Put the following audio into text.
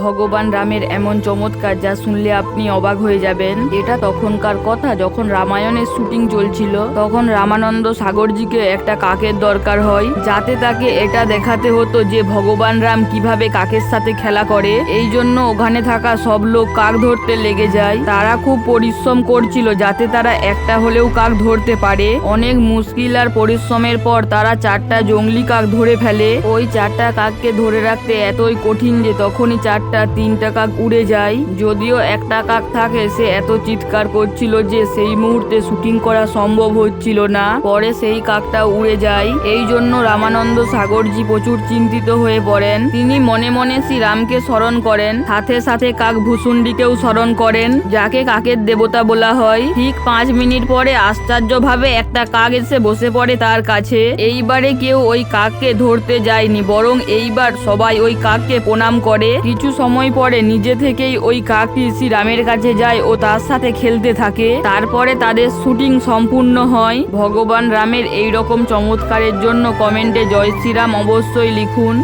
ভগবান রামের এমন চমৎকার যা শুনলে আপনি অবাক হয়ে যাবেন। এটা তখনকার কথা যখন রামায়ণের শুটিং চলছিল। তখন রামানন্দ সাগরজিকে একটা কাকের দরকার হয়, যাতে তাকে এটা দেখাতে হতো যে ভগবান রাম কিভাবে কাকের সাথে খেলা করে। এই জন্য ওখানে থাকা সব লোক কাক ধরতে লেগে যায়। তারা খুব পরিশ্রম করছিল যাতে তারা একটা হলেও কাক ধরতে পারে। অনেক মুশকিল আর পরিশ্রমের পর তারা 4টা জংলি কাক ধরে ফেলে। ওই 4টা কাককে ধরে রাখতে এতই কঠিন যে তখনই 3টা কাক উড়ে যায়। যদিও একটা কাক থাকে, সে এত চিৎকার করছিল যে সেই মুহূর্তে শুটিং করা সম্ভব হচ্ছিল না। পরে সেই কাকটা উড়ে যায়। এই জন্য রামানন্দ সাগরজি প্রচুর চিন্তিত হয়ে পড়েন। তিনি মনে মনে শ্রী রামকে স্মরণ করেন, সাথে সাথে কাক ভূষুণ্ডিকেও স্মরণ করেন, যাকে কাকের দেবতা বলা হয়। ঠিক 5 মিনিট পরে আশ্চর্যভাবে একটা কাক এসে বসে পড়ে তার কাছে। এইবারে কেউ ওই কাককে ধরতে যায়নি, বরং এইবার সবাই ওই কাককে প্রণাম করে। কিছু সময় পরে নিজে থেকেই ওই কাকটি শ্রী রামের কাছে যায় ও তার সাথে খেলতে থাকে। তারপরে তাদের শুটিং সম্পূর্ণ হয়। ভগবান রামের এই রকম চমৎকারের জন্য কমেন্টে জয় শ্রীরাম অবশ্যই লিখুন।